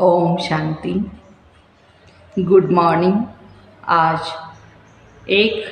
Om Shanti. Good morning. आज 1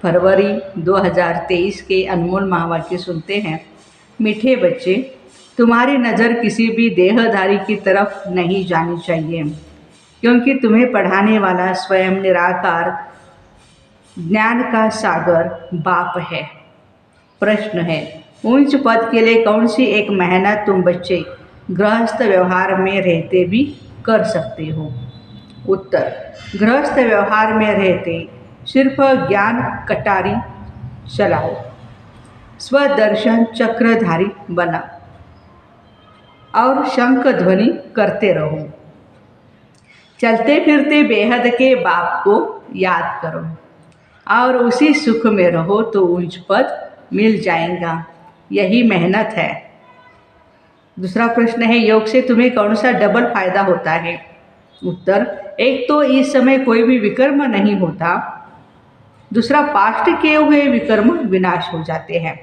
फरवरी 2023 के अनमोल महावाक्य सुनते हैं। मीठे बच्चे, तुम्हारी नज़र किसी भी देहधारी की तरफ नहीं जानी चाहिए, क्योंकि तुम्हें पढ़ाने वाला स्वयं निराकार ज्ञान का सागर बाप है। प्रश्न है, उच्च पद के लिए कौन सी एक मेहनत तुम बच्चे गृहस्थ व्यवहार में रहते भी कर सकते हो? उत्तर, गृहस्थ व्यवहार में रहते सिर्फ ज्ञान कटारी चलाओ, स्वदर्शन चक्रधारी बना और शंख ध्वनि करते रहो। चलते फिरते बेहद के बाप को याद करो और उसी सुख में रहो तो उच्च पद मिल जाएगा। यही मेहनत है। दूसरा प्रश्न है, योग से तुम्हें कौन सा डबल फायदा होता है? उत्तर, एक तो इस समय कोई भी विकर्म नहीं होता, दूसरा पास्ट किए हुए विकर्म विनाश हो जाते हैं।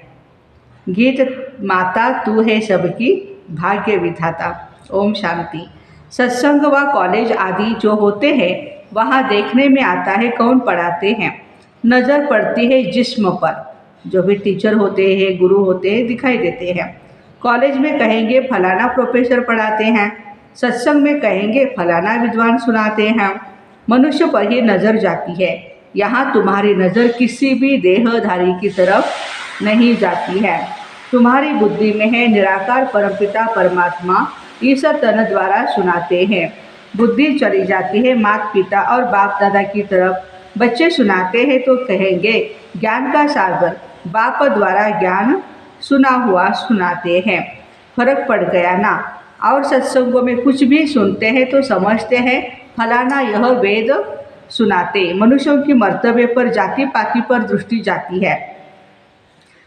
गीत माता तू है सबकी भाग्य विधाता। ओम शांति। सत्संग व कॉलेज आदि जो होते हैं वहाँ देखने में आता है कौन पढ़ाते हैं। नज़र पड़ती है जिस्म पर, जो भी टीचर होते हैं गुरु होते हैं दिखाई देते हैं। कॉलेज में कहेंगे फलाना प्रोफेसर पढ़ाते हैं, सत्संग में कहेंगे फलाना विद्वान सुनाते हैं। मनुष्य पर ही नज़र जाती है। यहाँ तुम्हारी नज़र किसी भी देहधारी की तरफ नहीं जाती है। तुम्हारी बुद्धि में है निराकार परमपिता परमात्मा ईश्वर तन द्वारा सुनाते हैं। बुद्धि चली जाती है माता पिता और बाप दादा की तरफ। बच्चे सुनाते हैं तो कहेंगे ज्ञान का सागर बाप द्वारा ज्ञान सुना हुआ सुनाते हैं। फर्क पड़ गया ना? और सत्संगों में कुछ भी सुनते हैं तो समझते हैं फलाना यह वेद सुनाते। मनुष्यों की मर्तबे पर जाति पाति पर दृष्टि जाती है।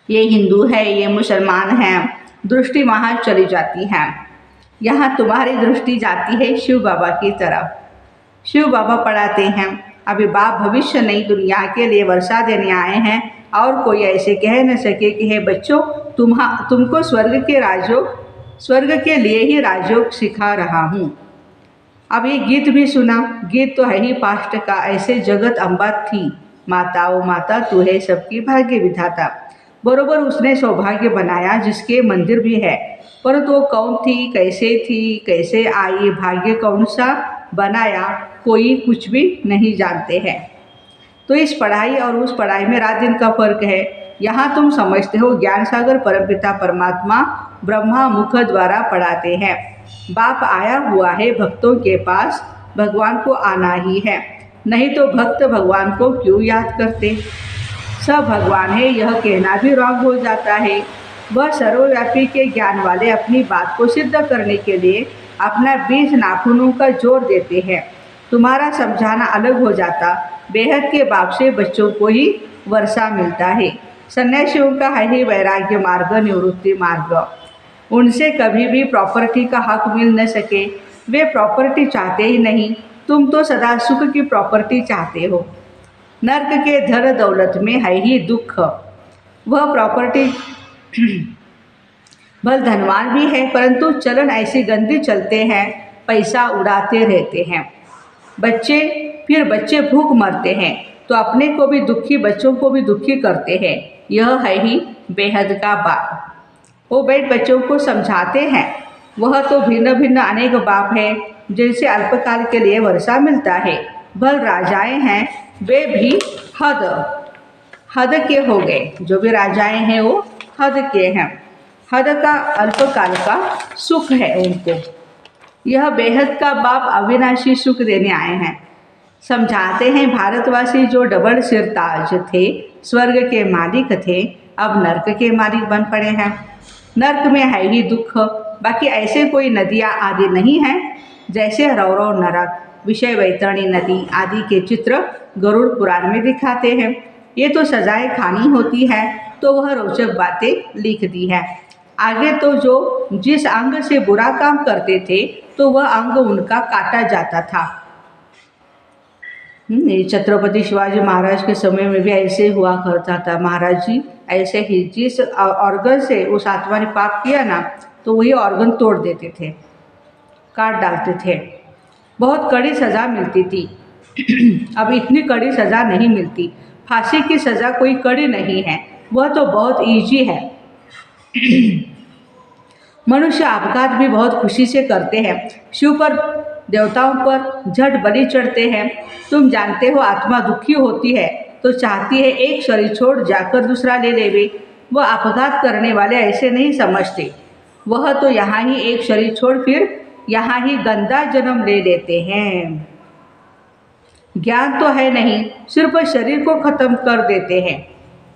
ये हिंदू है, ये मुसलमान हैं, दृष्टि वहाँ चली जाती है। यहाँ तुम्हारी दृष्टि जाती है शिव बाबा की तरफ। शिव बाबा पढ़ाते हैं अभी बाप भविष्य नई दुनिया के लिए वर्षा देने आए हैं और कोई ऐसे कह न सके कि हे बच्चों तुमको स्वर्ग के लिए ही राजयोग सिखा रहा हूँ। अब ये गीत भी सुना। गीत तो है ही पास्ट का, ऐसे जगत अम्बा थी माता ओ माता तू है सबकी भाग्य विधाता। बरोबर उसने सौभाग्य बनाया जिसके मंदिर भी है, परंतु वो कौन थी, कैसे आई, भाग्य कौन सा बनाया, कोई कुछ भी नहीं जानते हैं। तो इस पढ़ाई और उस पढ़ाई में रात दिन का फर्क है। यहाँ तुम समझते हो ज्ञान सागर परमपिता परमात्मा ब्रह्मा मुख द्वारा पढ़ाते हैं। बाप आया हुआ है भक्तों के पास, भगवान को आना ही है, नहीं तो भक्त भगवान को क्यों याद करते। सब भगवान है यह कहना भी रॉन्ग हो जाता है। वह सर्वव्यापी के ज्ञान वाले अपनी बात को सिद्ध करने के लिए अपना 20 नाखूनों का जोर देते हैं। तुम्हारा समझाना अलग हो जाता। बेहद के बाप से बच्चों को ही वर्षा मिलता है। सन्यासियों का है ही वैराग्य मार्ग, निवृत्ति मार्ग। उनसे कभी भी प्रॉपर्टी का हक मिल न सके। वे प्रॉपर्टी चाहते ही नहीं। तुम तो सदा सुख की प्रॉपर्टी चाहते हो। नर्क के धन दौलत में है ही दुख। वह प्रॉपर्टी भल धनवान भी है, परंतु चलन ऐसी गंदी चलते हैं, पैसा उड़ाते रहते हैं। फिर बच्चे भूख मरते हैं तो अपने को भी दुखी, बच्चों को भी दुखी करते हैं। यह है ही बेहद का बाप। वो बैठ बच्चों को समझाते हैं। वह तो भिन्न भिन्न अनेक बाप है जिनसे अल्पकाल के लिए वर्षा मिलता है। भल राजाएं हैं, वे भी हद के हो गए। जो भी राजाएं हैं वो हद के हैं। हद का अल्पकाल का सुख है उनको। यह बेहद का बाप अविनाशी सुख देने आए हैं। समझाते हैं भारतवासी जो डबल सिरताज थे, स्वर्ग के मालिक थे, अब नर्क के मालिक बन पड़े हैं। नर्क में है ही दुख, बाकी ऐसे कोई नदियाँ आदि नहीं हैं जैसे रौरव नरक, विषय वैतरणी नदी आदि के चित्र गरुड़ पुराण में दिखाते हैं। ये तो सजाएं खानी होती है तो वह रोचक बातें लिख दी है। आगे तो जो जिस अंग से बुरा काम करते थे तो वह अंग उनका काटा जाता था। छत्रपति शिवाजी महाराज के समय में भी ऐसे हुआ करता था। महाराज जी ऐसे ही जिस ऑर्गन से उस आत्मा ने पाप किया ना तो वही ऑर्गन तोड़ देते थे। काट डालते थे। बहुत कड़ी सज़ा मिलती थी। अब इतनी कड़ी सज़ा नहीं मिलती। फांसी की सज़ा कोई कड़ी नहीं है, वह तो बहुत ईजी है। मनुष्य अपघात भी बहुत खुशी से करते हैं। शिव पर, देवताओं पर झट बलि चढ़ते हैं। तुम जानते हो आत्मा दुखी होती है तो चाहती है एक शरीर छोड़ जाकर दूसरा ले लेवे। वह अपघात करने वाले ऐसे नहीं समझते। वह तो यहाँ ही एक शरीर छोड़ फिर यहाँ ही गंदा जन्म ले लेते हैं। ज्ञान तो है नहीं, सिर्फ शरीर को खत्म कर देते हैं।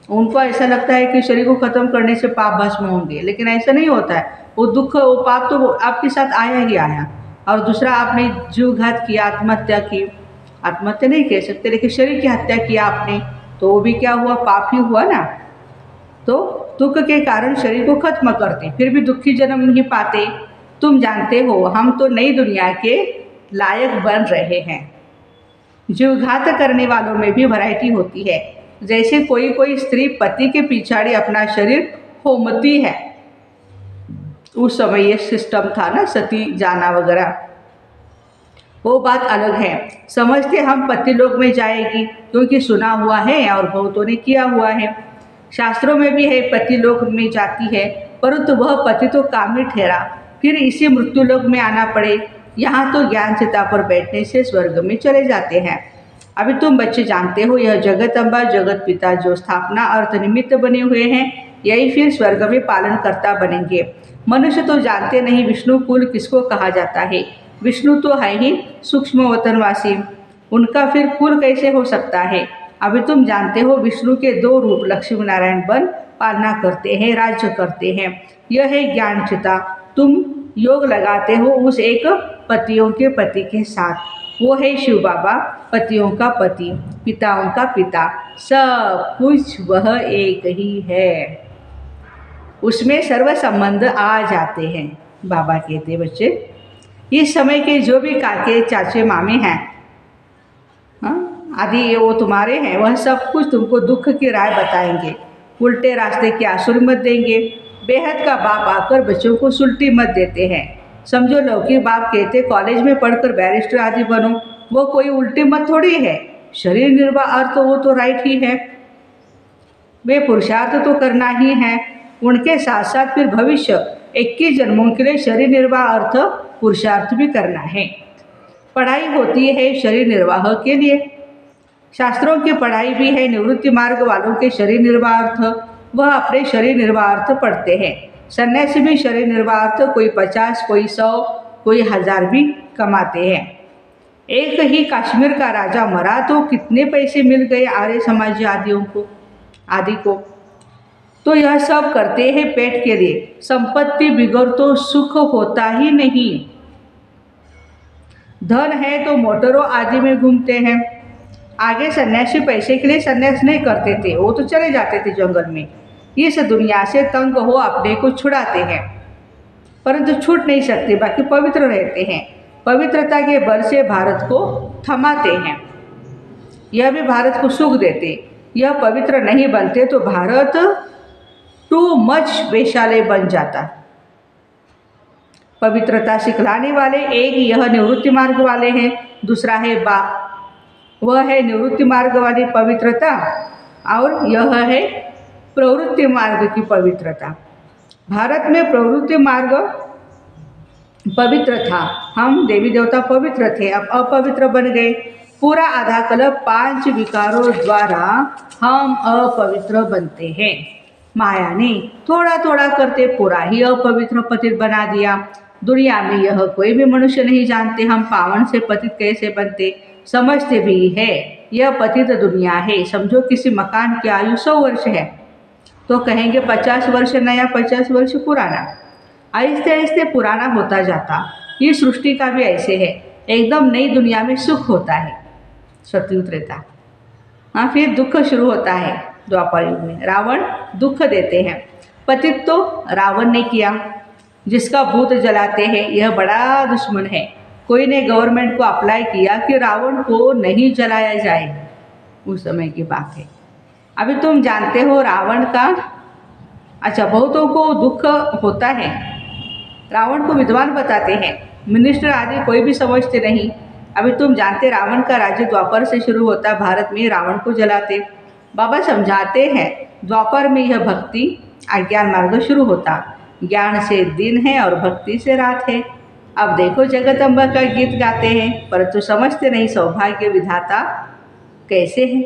उनको ऐसा लगता है कि शरीर को खत्म करने से पाप भस्म होंगे, लेकिन ऐसा नहीं होता है। वो दुख, वो पाप तो आपके साथ आया ही आया। और दूसरा, आपने जीवघात किया, आत्महत्या की, आत्महत्या नहीं कह सकते, लेकिन शरीर की हत्या किया आपने, तो वो भी क्या हुआ, पाप ही हुआ ना। तो दुख के कारण शरीर को खत्म करते, फिर भी दुखी जन्म नहीं पाते। तुम जानते हो हम तो नई दुनिया के लायक बन रहे हैं। जीवघात करने वालों में भी वैरायटी होती है। जैसे कोई कोई स्त्री पति के पिछाड़ी अपना शरीर होमती है। उस समय ये सिस्टम था ना, सती जाना वगैरह, वो बात अलग है। समझते हम पति लोक में जाएगी, क्योंकि सुना हुआ है और बहुतों ने किया हुआ है। शास्त्रों में भी है पति लोक में जाती है, परंतु वह पति तो कामी ठहरा, फिर इसी मृत्यु लोक में आना पड़े। यहाँ तो ज्ञान चिता पर बैठने से स्वर्ग में चले जाते हैं। अभी तुम बच्चे जानते हो, यह जगत अम्बा, जगत पिता जो स्थापना अर्थ निमित्त बने हुए हैं, यही फिर स्वर्ग में पालन करता बनेंगे। मनुष्य तो जानते नहीं विष्णु कुल किसको कहा जाता है। विष्णु तो है ही सूक्ष्म वतनवासी, उनका फिर कुल कैसे हो सकता है। अभी तुम जानते हो विष्णु के दो रूप लक्ष्मी नारायण बन पालना करते हैं, राज्य करते हैं। यह है ज्ञान चिता। तुम योग लगाते हो उस एक पतियों के पति के साथ, वो है शिव बाबा, पतियों का पति, पिताओं का पिता, सब कुछ वह एक ही है। उसमें सर्व संबंध आ जाते हैं। बाबा कहते बच्चे, इस समय के जो भी काके चाचे मामे हैं, आदि वो तुम्हारे हैं, वह सब कुछ तुमको दुख की राय बताएंगे, उल्टे रास्ते की आसुर मत देंगे। बेहद का बाप आकर बच्चों को सुल्टी मत देते हैं। समझो लौकिक बाप कहते कॉलेज में पढ़कर बैरिस्टर आदि बनो, वो कोई उल्टी मत थोड़ी है। शरीर निर्वाह अर्थ वो तो राइट ही है, वे पुरुषार्थ तो करना ही है। उनके साथ साथ फिर भविष्य 21 जन्मों के लिए शरीर निर्वाह अर्थ पुरुषार्थ भी करना है। पढ़ाई होती है शरीर निर्वाह के लिए। शास्त्रों की पढ़ाई भी है निवृत्ति मार्ग वालों के शरीर निर्वाह अर्थ, वह अपने शरीर निर्वाह अर्थ पढ़ते हैं। सन्यासी भी शरीर निर्वाह अर्थ कोई 50, कोई 100, कोई 1000 भी कमाते हैं। एक ही कश्मीर का राजा मरा तो कितने पैसे मिल गए आर्य समाजी आदि को। तो यह सब करते हैं पेट के लिए। संपत्ति बिगड़ तो सुख होता ही नहीं। धन है तो मोटरों आदि में घूमते हैं। आगे सन्यासी पैसे के लिए सन्यास नहीं करते थे, वो तो चले जाते थे जंगल में। इस दुनिया से तंग हो अपने को छुड़ाते हैं, परंतु छूट नहीं सकते, बाकी पवित्र रहते हैं। पवित्रता के बल से भारत को थमाते हैं। यह भी भारत को सुख देते। यह पवित्र नहीं बनते तो भारत टू मच वैशाल्य बन जाता। पवित्रता सिखलाने वाले एक यह निवृत्ति मार्ग वाले हैं, दूसरा है बाप, वह है निवृत्ति मार्ग वाली पवित्रता, और यह है प्रवृत्ति मार्ग की पवित्रता। भारत में प्रवृत्ति मार्ग पवित्र था, हम देवी देवता पवित्र थे, अब अपवित्र बन गए। पूरा आधा कल्प 5 विकारों द्वारा हम अपवित्र बनते हैं। माया ने थोड़ा थोड़ा करते पूरा ही अपवित्र पतित बना दिया। दुनिया में यह कोई भी मनुष्य नहीं जानते हम पावन से पतित कैसे बनते, समझते भी है यह पतित दुनिया है। समझो किसी मकान की आयु 100 वर्ष है तो कहेंगे 50 वर्ष नया, 50 वर्ष पुराना। आहिस्ते आहिस्ते पुराना होता जाता। ये सृष्टि का भी ऐसे है। एकदम नई दुनिया में सुख होता है, सतयुग त्रेता, हाँ, फिर दुख शुरू होता है द्वापर युग में। रावण दुख देते हैं। पतित तो रावण ने किया, जिसका भूत जलाते हैं यह बड़ा दुश्मन है। कोई ने गवर्नमेंट को अप्लाई किया कि रावण को नहीं जलाया जाए, उस समय की बात है। अभी तुम जानते हो रावण का, अच्छा, बहुतों को दुख होता है। रावण को विद्वान बताते हैं, मिनिस्टर आदि कोई भी समझते नहीं। अभी तुम जानते रावण का राज्य द्वापर से शुरू होता, भारत में रावण को जलाते। बाबा समझाते हैं द्वापर में यह भक्ति अज्ञान मार्ग शुरू होता, ज्ञान से दिन है और भक्ति से रात है। अब देखो जगदम्बा का गीत गाते हैं परंतु समझते नहीं सौभाग्य विधाता कैसे है।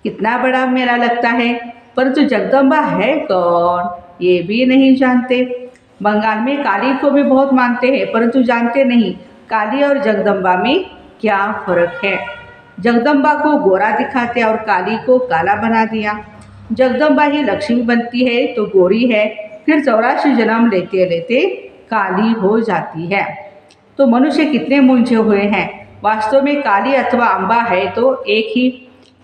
कितना बड़ा मेला लगता है परंतु जगदम्बा है कौन ये भी नहीं जानते। बंगाल में काली को भी बहुत मानते हैं परंतु जानते नहीं काली और जगदम्बा में क्या फर्क है। जगदम्बा को गोरा दिखाते और काली को काला बना दिया। जगदम्बा ही लक्ष्मी बनती है तो गोरी है, फिर 84 जन्म लेते लेते काली हो जाती है। तो मनुष्य कितने मुंझे हुए हैं। वास्तव में काली अथवा अम्बा है तो एक ही,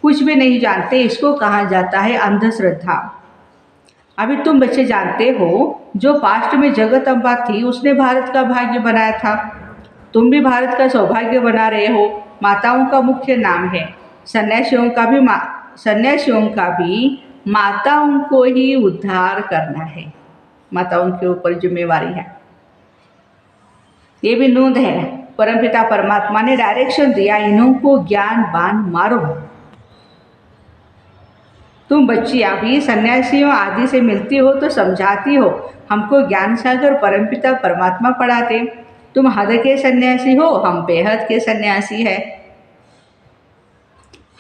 कुछ भी नहीं जानते। इसको कहा जाता है अंधश्रद्धा। अभी तुम बच्चे जानते हो जो पास्ट में जगदम्बा थी उसने भारत का भाग्य बनाया था। तुम भी भारत का सौभाग्य बना रहे हो। माताओं का मुख्य नाम है, सन्यासियों का भी माताओं को ही उद्धार करना है। माताओं के ऊपर जिम्मेवारी है। ये भी नोंद है, परमपिता परमात्मा ने डायरेक्शन दिया, इन्हों को ज्ञान बाण मारो। तुम बच्चियां भी सन्यासियों आदि से मिलती हो तो समझाती हो हमको ज्ञान सागर परमपिता परमात्मा पढ़ाते। तुम हद के सन्यासी हो, हम बेहद के सन्यासी है।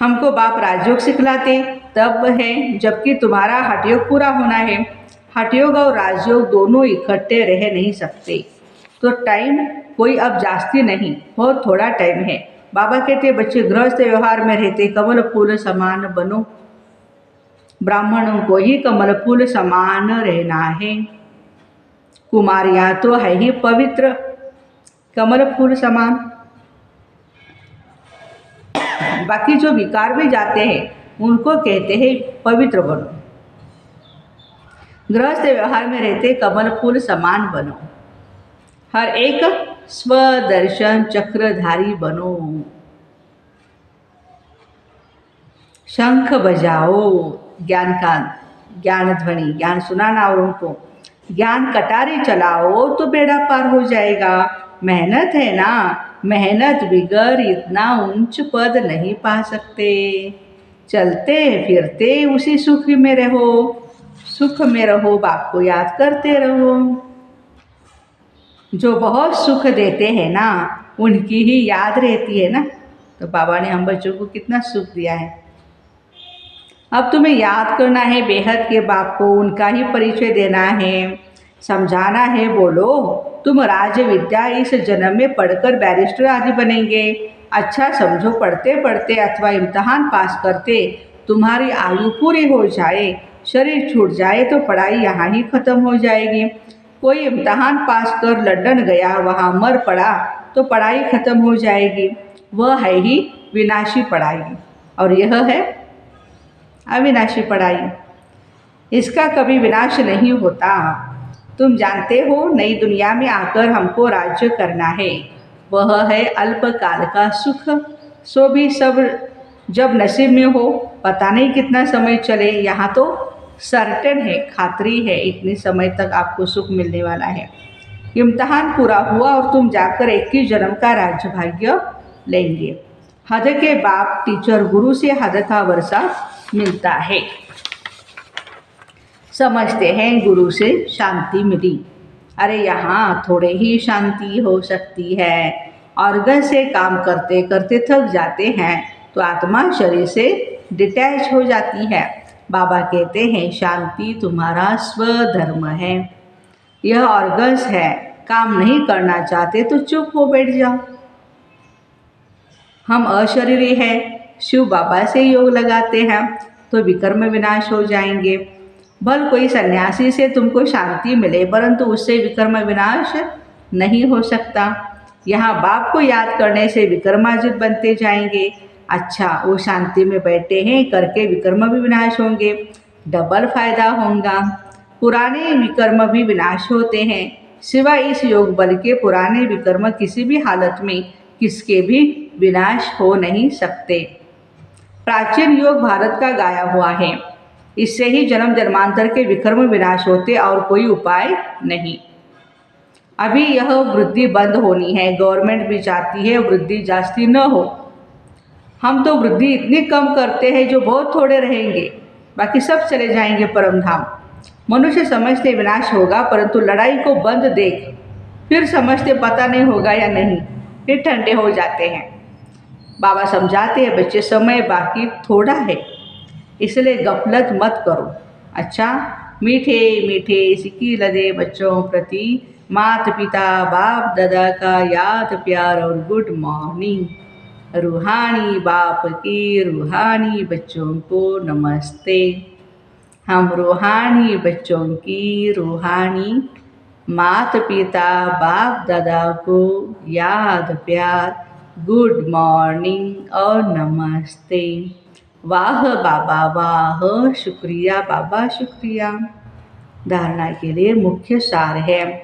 हमको बाप राजयोग सिखलाते तब है जबकि तुम्हारा हठयोग पूरा होना है। हठयोग और राजयोग दोनों इकट्ठे रह नहीं सकते। तो टाइम कोई अब जास्ती नहीं, बहुत थोड़ा टाइम है। बाबा कहते बच्चे गृहस्थ व्यवहार में रहते कमल फूल समान बनो। ब्राह्मणों को ही कमल फूल समान रहना है। कुमारियाँ तो है ही पवित्र कमल फूल समान। बाकी जो विकार में जाते हैं उनको कहते हैं पवित्र बनो। गृहस्थ व्यवहार में रहते कमल फूल समान बनो। हर एक स्वदर्शन चक्रधारी बनो। शंख बजाओ, ज्ञान का ज्ञान ध्वनि, ज्ञान सुनाना औरों को। ज्ञान कटारी चलाओ तो बेड़ा पार हो जाएगा। मेहनत है ना, मेहनत बिगर इतना ऊंच पद नहीं पा सकते। चलते फिरते उसी सुख में रहो, सुख में रहो, बाप को याद करते रहो। जो बहुत सुख देते हैं ना उनकी ही याद रहती है ना। तो बाबा ने हम बच्चों को कितना सुख दिया है। अब तुम्हें याद करना है बेहद के बाप को, उनका ही परिचय देना है, समझाना है। बोलो तुम राज विद्या इस जन्म में पढ़कर बैरिस्टर आदि बनेंगे। अच्छा समझो, पढ़ते पढ़ते अथवा इम्तहान पास करते तुम्हारी आयु पूरी हो जाए, शरीर छूट जाए तो पढ़ाई यहाँ ही ख़त्म हो जाएगी। कोई इम्तहान पास कर लंदन गया, वहाँ मर पड़ा तो पढ़ाई ख़त्म हो जाएगी। वह है ही विनाशी पढ़ाई और यह है अविनाशी पढ़ाई। इसका कभी विनाश नहीं होता। तुम जानते हो नई दुनिया में आकर हमको राज्य करना है। वह है अल्पकाल का सुख, सो भी सब जब नसीब में हो पता नहीं कितना समय चले। यहाँ तो सर्टेन है, खातरी है इतने समय तक आपको सुख मिलने वाला है। इम्तहान पूरा हुआ और तुम जाकर 21 जन्म का राज्य भाग्य लेंगे। हद के बाप टीचर गुरु से हद का वर्षा मिलता है। समझते हैं गुरु से शांति मिली। अरे यहाँ थोड़े ही शांति हो सकती है। ऑर्गन से काम करते करते थक जाते हैं तो आत्मा शरीर से डिटैच हो जाती है। बाबा कहते हैं शांति तुम्हारा स्वधर्म है। यह ऑर्गन्स है, काम नहीं करना चाहते तो चुप हो बैठ जाओ। हम अशरीरी हैं, शिव बाबा से योग लगाते हैं तो विकर्म विनाश हो जाएंगे। भल कोई सन्यासी से तुमको शांति मिले परंतु उससे विकर्म विनाश नहीं हो सकता। यहाँ बाप को याद करने से विकर्माजित बनते जाएंगे। अच्छा वो शांति में बैठे हैं करके विकर्म भी विनाश होंगे, डबल फायदा होगा। पुराने विकर्म भी विनाश होते हैं। सिवाय इस योग बल के पुराने विकर्म किसी भी हालत में किसके भी विनाश हो नहीं सकते। प्राचीन योग भारत का गाया हुआ है। इससे ही जन्म जन्मांतर के विकर्म विनाश होते और कोई उपाय नहीं। अभी यह वृद्धि बंद होनी है, गवर्नमेंट भी चाहती है वृद्धि जास्ती न हो। हम तो वृद्धि इतनी कम करते हैं जो बहुत थोड़े रहेंगे, बाकी सब चले जाएंगे परम धाम। मनुष्य समझते विनाश होगा, परंतु लड़ाई को बंद देख फिर समझते पता नहीं होगा या नहीं, फिर ठंडे हो जाते हैं। बाबा समझाते हैं बच्चे समय बाकी थोड़ा है, इसलिए गफलत मत करो। अच्छा, मीठे मीठे सिक्की लदे बच्चों प्रति माता पिता बाप दादा का याद प्यार और गुड मॉर्निंग। रूहानी बाप की रूहानी बच्चों को नमस्ते। हम रूहानी बच्चों की रूहानी माता पिता बाप दादा को याद प्यार गुड मॉर्निंग और नमस्ते। वाह बाबा वाह, शुक्रिया बाबा शुक्रिया। धारणा के लिए मुख्य सार है,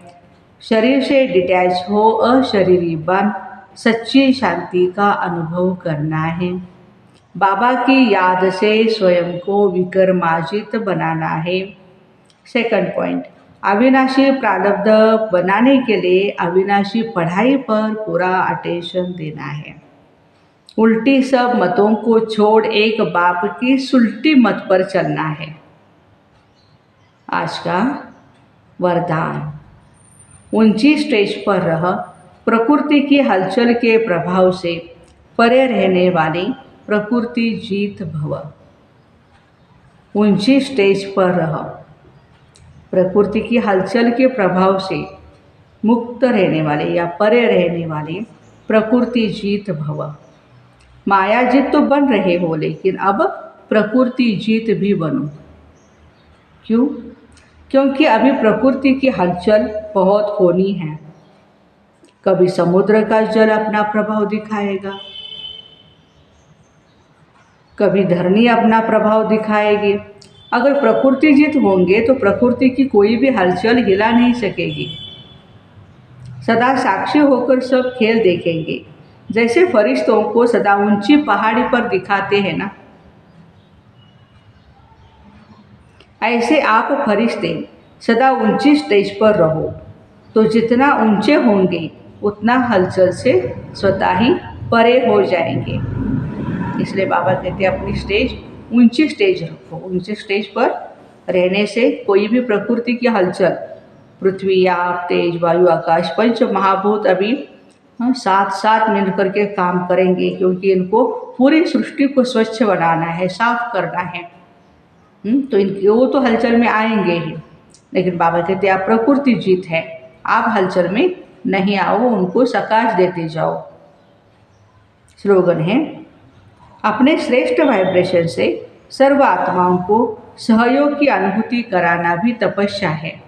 शरीर से डिटैच हो, अशरीरी बन सच्ची शांति का अनुभव करना है। बाबा की याद से स्वयं को विक्रमाजित बनाना है। सेकंड पॉइंट, अविनाशी प्रारब्ध बनाने के लिए अविनाशी पढ़ाई पर पूरा अटेंशन देना है। उल्टी सब मतों को छोड़ एक बाप की सुलटी मत पर चलना है। आज का वरदान, ऊंची स्टेज पर रह, प्रकृति की हलचल के प्रभाव से परे रहने वाली प्रकृति जीत भव। ऊंची स्टेज पर रह, प्रकृति की हलचल के प्रभाव से मुक्त रहने वाले या परे रहने वाले प्रकृति जीत भव। माया जीत तो बन रहे हो, लेकिन अब प्रकृति जीत भी बनो। क्यों? क्योंकि अभी प्रकृति की हलचल बहुत होनी है। कभी समुद्र का जल अपना प्रभाव दिखाएगा, कभी धरनी अपना प्रभाव दिखाएगी। अगर प्रकृति जीत होंगे तो प्रकृति की कोई भी हलचल हिला नहीं सकेगी। सदा साक्षी होकर सब खेल देखेंगे। जैसे फरिश्तों को सदा ऊंची पहाड़ी पर दिखाते हैं ना, ऐसे आप फरिश्ते सदा ऊंची स्टेज पर रहो, तो जितना ऊंचे होंगे उतना हलचल से स्वतः ही परे हो जाएंगे। इसलिए बाबा कहते हैं अपनी स्टेज ऊंची स्टेज रखो। ऊंचे स्टेज पर रहने से कोई भी प्रकृति की हलचल, पृथ्वी आप तेज वायु आकाश पंच महाभूत अभी साथ साथ मिल करके काम करेंगे, क्योंकि इनको पूरी सृष्टि को स्वच्छ बनाना है, साफ करना है। तो इनके वो तो हलचल में आएंगे ही, लेकिन बाबा कहते हैं आप प्रकृति जीत है, आप हलचल में नहीं आओ, उनको सकाश देते जाओ। स्लोगन है, अपने श्रेष्ठ वाइब्रेशन से सर्व आत्माओं को सहयोग की अनुभूति कराना भी तपस्या है।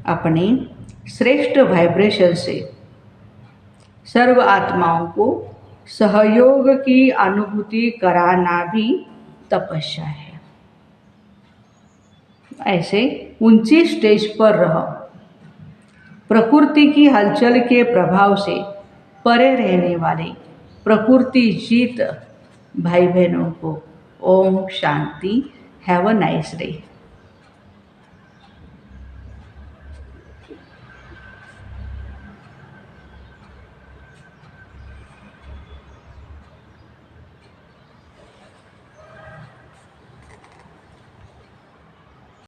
अपने श्रेष्ठ वाइब्रेशन से सर्व आत्माओं को सहयोग की अनुभूति कराना भी तपस्या है। ऐसे ऊंची स्टेज पर रह, प्रकृति की हलचल के प्रभाव से परे रहने वाले प्रकृति जीत भाई बहनों को ओम शांति। Have a nice day.